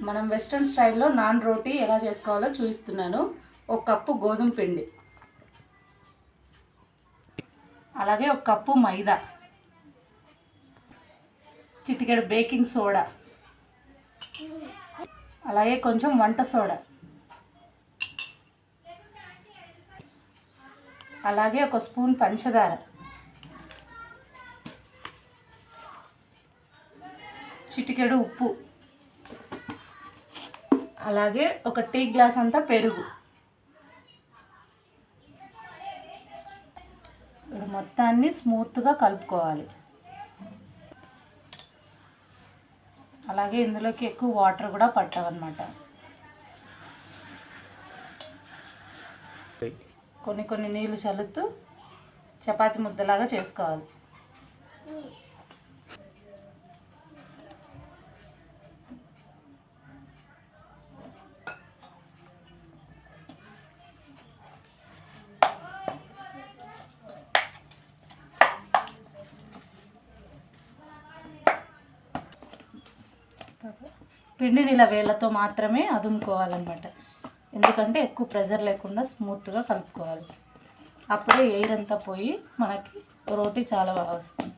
మనం వెస్ట్రన్ స్టైల్లో నాన్ రోటీ ఎలా చేసుకోవాలో చూపిస్తున్నాను. 1 కప్పు గోధుమ పిండి, అలాగే 1 కప్పు మైదా, చిటికెడు బేకింగ్ సోడా, అలాగే కొంచెం వంట సోడా, అలాగే 1 స్పూన్ పంచదార, చిటికెడు ఉప్పు, అలాగే 1 టీ గ్లాస్ అంతా పెరుగు. ఇప్పుడు మొత్తాన్ని స్మూత్గా కలుపుకోవాలి. అలాగే ఇందులోకి ఎక్కువ వాటర్ కూడా పట్టవన్నమాట. కొన్ని నీళ్ళు చల్లుతూ చపాతీ ముద్దలాగా చేసుకోవాలి. పిండిని ఇలా వేళ్ళతో మాత్రమే అదుముకోవాలన్నమాట. ఎందుకంటే ఎక్కువ ప్రెజర్ లేకుండా స్మూత్గా కలుపుకోవాలి. అప్పుడే ఎయిర్ అంతా పోయి మనకి రోటీ చాలా బాగా వస్తుంది.